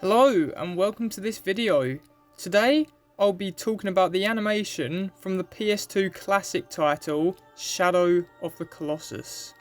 Hello and welcome to this video. Today I'll be talking about the animation from the PS2 classic title Shadow of the Colossus.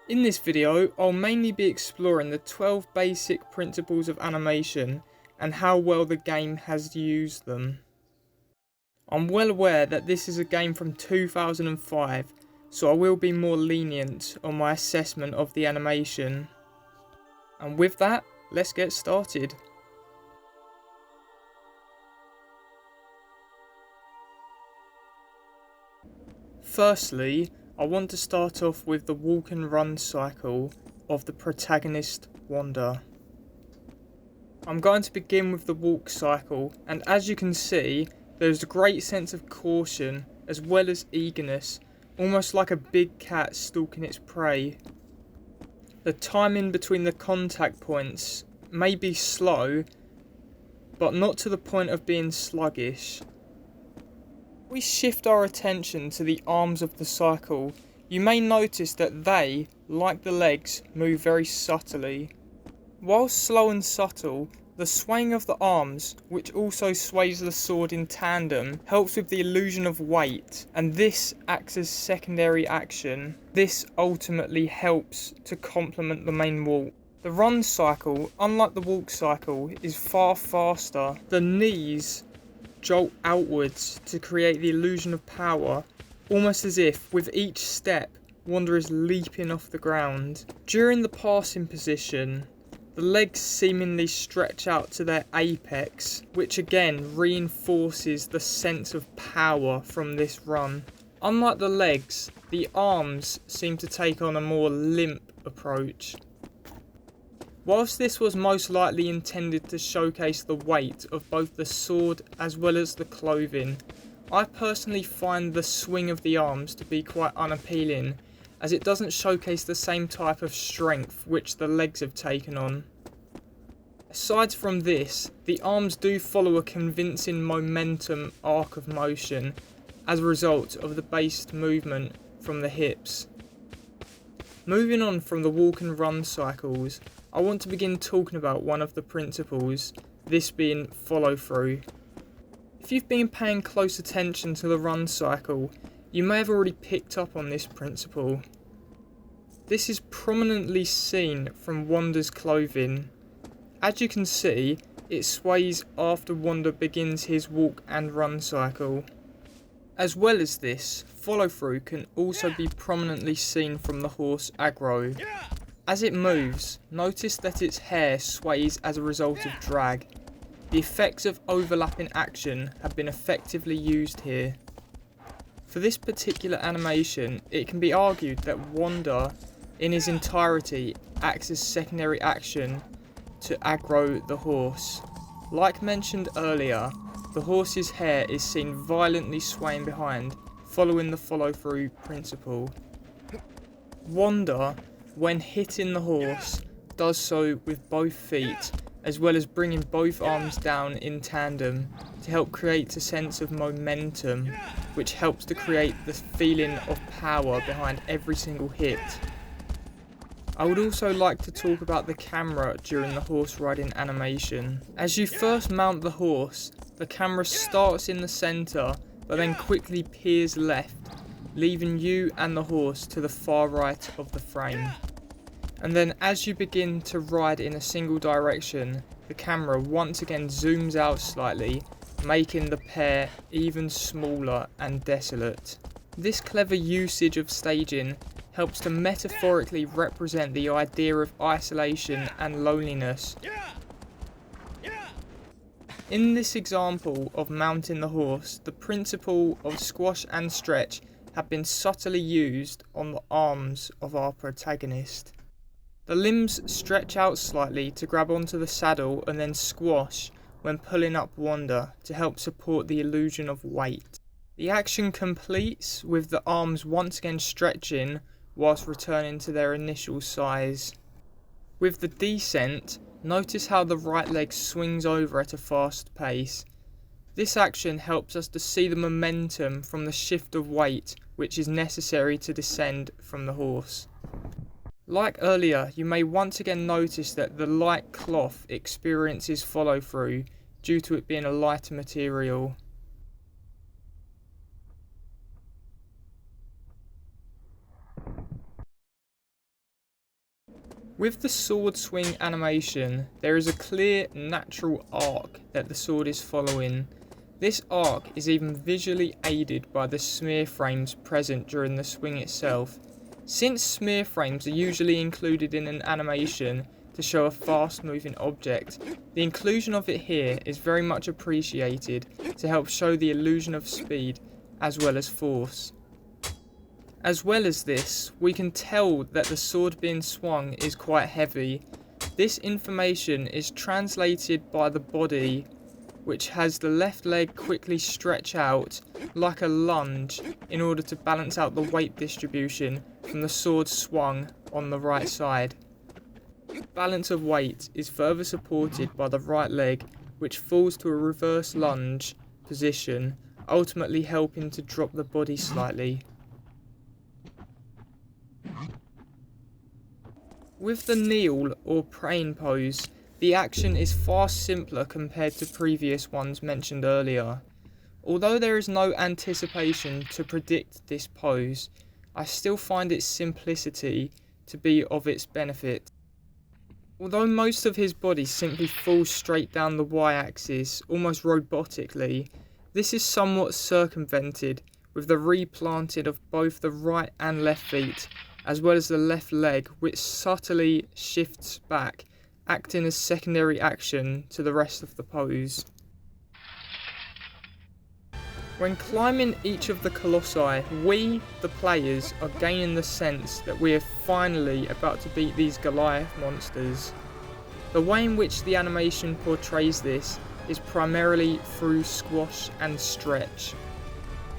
In this video I'll mainly be exploring the 12 basic principles of animation and how well the game has used them. I'm well aware that this is a game from 2005, so I will be more lenient on my assessment of the animation. And with that, let's get started. Firstly, I want to start off with the walk and run cycle of the protagonist Wanda. I'm going to begin with the walk cycle, and as you can see, there's a great sense of caution as well as eagerness, almost like a big cat stalking its prey. The timing between the contact points may be slow, but not to the point of being sluggish. We shift our attention to the arms of the cycle. You may notice that they, like the legs, move very subtly. While slow and subtle, the swaying of the arms, which also sways the sword in tandem, helps with the illusion of weight, and this acts as secondary action. This ultimately helps to complement the main walk. The run cycle, unlike the walk cycle, is far faster. The knees jolt outwards to create the illusion of power, almost as if, with each step, Wanda is leaping off the ground. During the passing position, the legs seemingly stretch out to their apex, which again reinforces the sense of power from this run. Unlike the legs, the arms seem to take on a more limp approach. Whilst this was most likely intended to showcase the weight of both the sword as well as the clothing, I personally find the swing of the arms to be quite unappealing, as it doesn't showcase the same type of strength which the legs have taken on. Aside from this, the arms do follow a convincing momentum arc of motion as a result of the based movement from the hips. Moving on from the walk and run cycles, I want to begin talking about one of the principles, this being follow through. If you've been paying close attention to the run cycle, you may have already picked up on this principle. This is prominently seen from Wanda's clothing. As you can see, it sways after Wanda begins his walk and run cycle. As well as this, follow through can also be prominently seen from the horse aggro. As it moves, notice that its hair sways as a result of drag. The effects of overlapping action have been effectively used here. For this particular animation, it can be argued that Wanda, in his entirety, acts as secondary action to aggro the horse. Like mentioned earlier, the horse's hair is seen violently swaying behind, following the follow-through principle. Wanda, when hitting the horse, does so with both feet, as well as bringing both arms down in tandem to help create a sense of momentum, which helps to create the feeling of power behind every single hit. I would also like to talk about the camera during the horse riding animation. As you first mount the horse, the camera starts in the centre, but then quickly peers left, leaving you and the horse to the far right of the frame. And then as you begin to ride in a single direction, the camera once again zooms out slightly, making the pair even smaller and desolate. This clever usage of staging helps to metaphorically represent the idea of isolation and loneliness. In this example of mounting the horse, the principle of squash and stretch have been subtly used on the arms of our protagonist. The limbs stretch out slightly to grab onto the saddle and then squash when pulling up Wanda to help support the illusion of weight. The action completes with the arms once again stretching whilst returning to their initial size. With the descent, notice how the right leg swings over at a fast pace. This action helps us to see the momentum from the shift of weight which is necessary to descend from the horse. Like earlier, you may once again notice that the light cloth experiences follow through due to it being a lighter material. With the sword swing animation, there is a clear natural arc that the sword is following. This arc is even visually aided by the smear frames present during the swing itself. Since smear frames are usually included in an animation to show a fast moving object, the inclusion of it here is very much appreciated to help show the illusion of speed as well as force. As well as this, we can tell that the sword being swung is quite heavy. This information is translated by the body, which has the left leg quickly stretch out like a lunge in order to balance out the weight distribution from the sword swung on the right side. Balance of weight is further supported by the right leg, which falls to a reverse lunge position, ultimately helping to drop the body slightly. With the kneel or praying pose, the action is far simpler compared to previous ones mentioned earlier. Although there is no anticipation to predict this pose, I still find its simplicity to be of its benefit. Although most of his body simply falls straight down the y-axis, almost robotically, this is somewhat circumvented with the replanted of both the right and left feet, as well as the left leg, which subtly shifts back, acting as secondary action to the rest of the pose. When climbing each of the colossi, we, the players, are gaining the sense that we are finally about to beat these Goliath monsters. The way in which the animation portrays this is primarily through squash and stretch.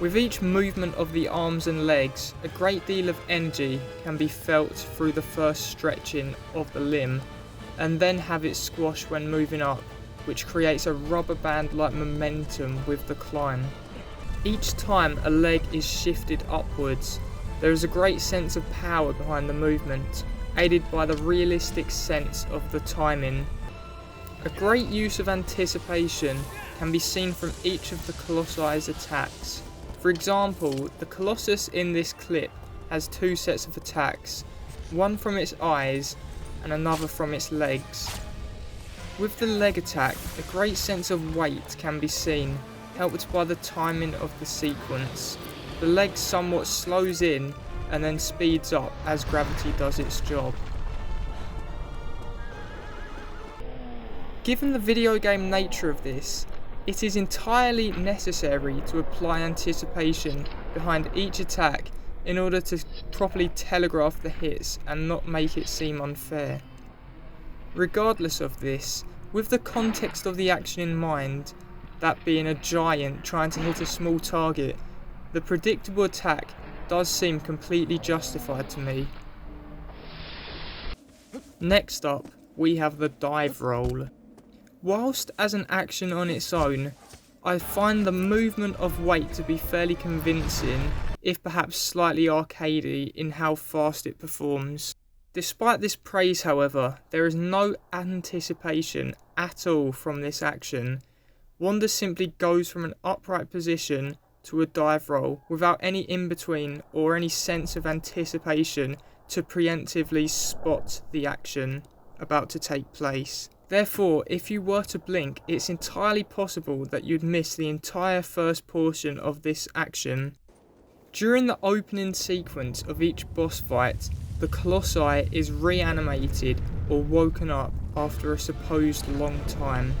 With each movement of the arms and legs, a great deal of energy can be felt through the first stretching of the limb, and then have it squash when moving up, which creates a rubber band like momentum with the climb. Each time a leg is shifted upwards, there is a great sense of power behind the movement, aided by the realistic sense of the timing. A great use of anticipation can be seen from each of the Colossi's attacks. For example, the Colossus in this clip has two sets of attacks, one from its eyes and another from its legs. With the leg attack, a great sense of weight can be seen, helped by the timing of the sequence. The leg somewhat slows in and then speeds up as gravity does its job. Given the video game nature of this, it is entirely necessary to apply anticipation behind each attack in order to properly telegraph the hits and not make it seem unfair. Regardless of this, with the context of the action in mind, that being a giant trying to hit a small target, the predictable attack does seem completely justified to me. Next up, we have the dive roll. Whilst as an action on its own, I find the movement of weight to be fairly convincing, if perhaps slightly arcadey in how fast it performs. Despite this praise, however, there is no anticipation at all from this action. Wanda simply goes from an upright position to a dive roll without any in-between or any sense of anticipation to preemptively spot the action about to take place. Therefore, if you were to blink, it's entirely possible that you'd miss the entire first portion of this action. During the opening sequence of each boss fight, the Colossi is reanimated or woken up after a supposed long time.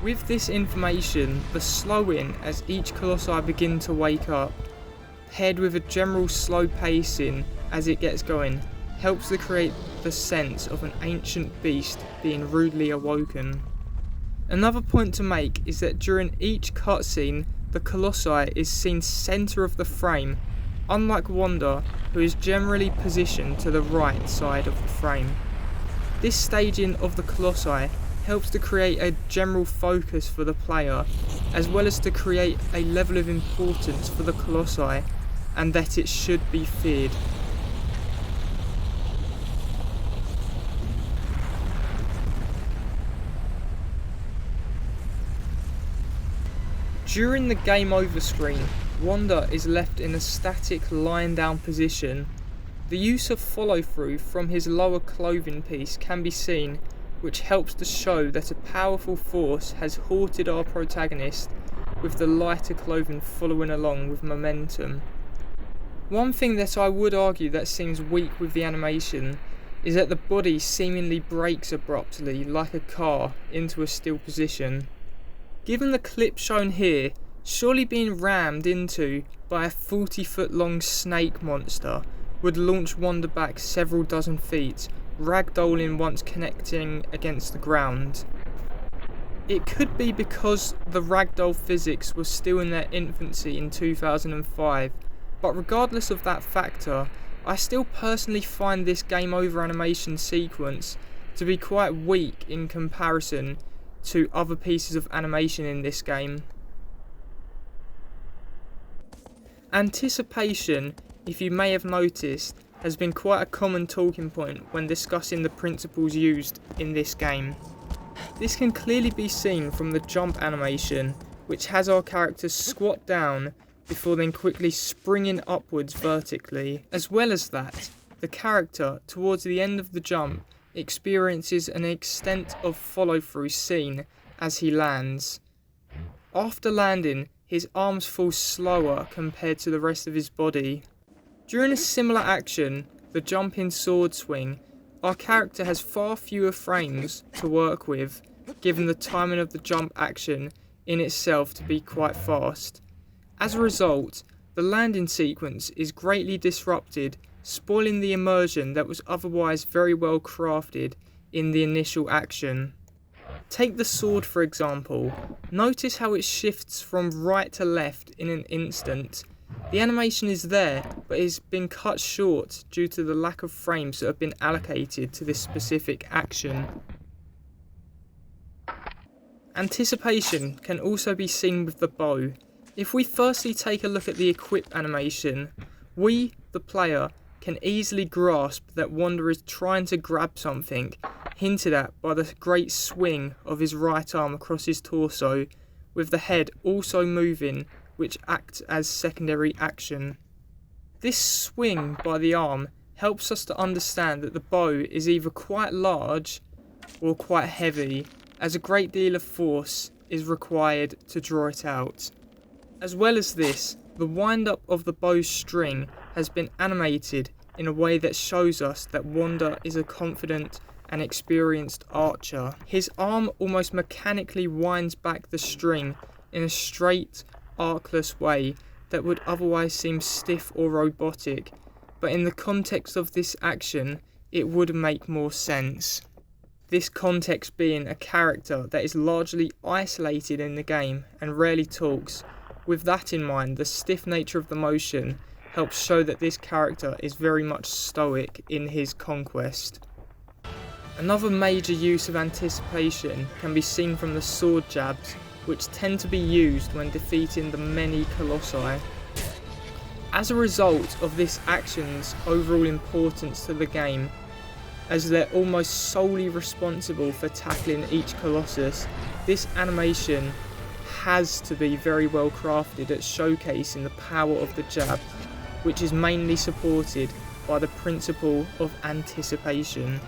With this information, the slow-in as each Colossi begin to wake up, paired with a general slow pacing as it gets going, helps to create the sense of an ancient beast being rudely awoken. Another point to make is that during each cutscene, the Colossi is seen centre of the frame, unlike Wanda, who is generally positioned to the right side of the frame. This staging of the Colossi helps to create a general focus for the player, as well as to create a level of importance for the Colossi, and that it should be feared. During the game over screen, Wanda is left in a static lying down position. The use of follow through from his lower clothing piece can be seen, which helps to show that a powerful force has halted our protagonist, with the lighter clothing following along with momentum. One thing that I would argue that seems weak with the animation is that the body seemingly breaks abruptly like a car into a still position. Given the clip shown here, surely being rammed into by a 40-foot long snake monster would launch Wanda back several dozen feet, ragdolling once connecting against the ground. It could be because the ragdoll physics was still in their infancy in 2005, but regardless of that factor, I still personally find this game over animation sequence to be quite weak in comparison to other pieces of animation in this game. Anticipation, if you may have noticed, has been quite a common talking point when discussing the principles used in this game. This can clearly be seen from the jump animation, which has our characters squat down before then quickly springing upwards vertically. As well as that, the character, towards the end of the jump, experiences an extent of follow-through seen as he lands. After landing, his arms fall slower compared to the rest of his body. During a similar action, the jumping sword swing, our character has far fewer frames to work with, given the timing of the jump action in itself to be quite fast. As a result, the landing sequence is greatly disrupted, spoiling the immersion that was otherwise very well crafted in the initial action. Take the sword for example. Notice how it shifts from right to left in an instant. The animation is there, but it's been cut short due to the lack of frames that have been allocated to this specific action. Anticipation can also be seen with the bow. If we firstly take a look at the equip animation, we, the player, can easily grasp that Wanda is trying to grab something, hinted at by the great swing of his right arm across his torso, with the head also moving, which acts as secondary action. This swing by the arm helps us to understand that the bow is either quite large or quite heavy, as a great deal of force is required to draw it out. As well as this, the wind-up of the bow string has been animated in a way that shows us that Wanda is a confident and experienced archer. His arm almost mechanically winds back the string in a straight, arcless way that would otherwise seem stiff or robotic, but in the context of this action, it would make more sense. This context being a character that is largely isolated in the game and rarely talks. With that in mind, the stiff nature of the motion helps show that this character is very much stoic in his conquest. Another major use of anticipation can be seen from the sword jabs, which tend to be used when defeating the many Colossi. As a result of this action's overall importance to the game, as they're almost solely responsible for tackling each Colossus, this animation has to be very well crafted at showcasing the power of the jab, which is mainly supported by the principle of anticipation.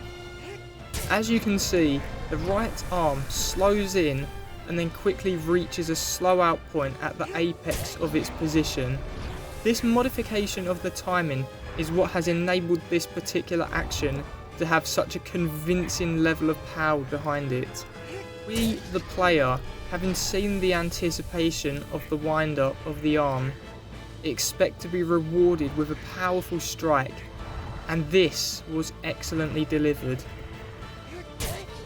As you can see, the right arm slows in and then quickly reaches a slow out point at the apex of its position. This modification of the timing is what has enabled this particular action to have such a convincing level of power behind it. We, the player, having seen the anticipation of the wind-up of the arm, expect to be rewarded with a powerful strike, and this was excellently delivered.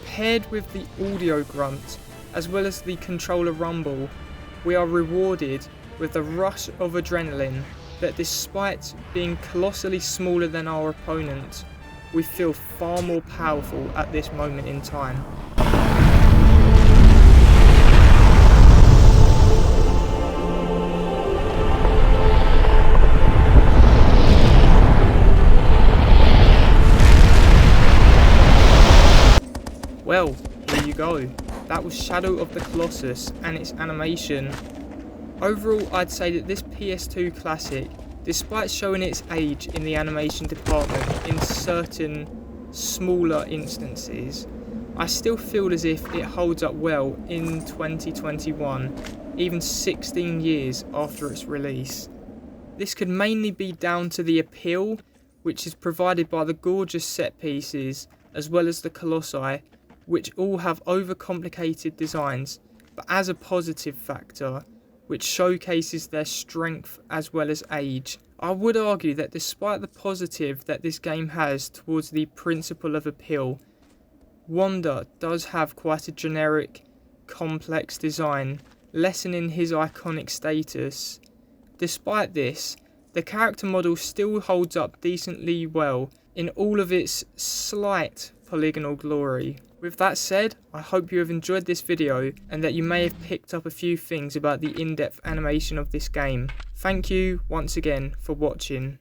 Paired with the audio grunt, as well as the controller rumble, we are rewarded with a rush of adrenaline that, despite being colossally smaller than our opponent, we feel far more powerful at this moment in time. Well, there you go. That was Shadow of the Colossus and its animation. Overall, I'd say that this PS2 classic, despite showing its age in the animation department in certain smaller instances, I still feel as if it holds up well in 2021, even 16 years after its release. This could mainly be down to the appeal, which is provided by the gorgeous set pieces, as well as the Colossi, which all have overcomplicated designs, but as a positive factor, which showcases their strength as well as age. I would argue that despite the positive that this game has towards the principle of appeal, Wanda does have quite a generic, complex design, lessening his iconic status. Despite this, the character model still holds up decently well in all of its slight polygonal glory. With that said, I hope you have enjoyed this video and that you may have picked up a few things about the in-depth animation of this game. Thank you once again for watching.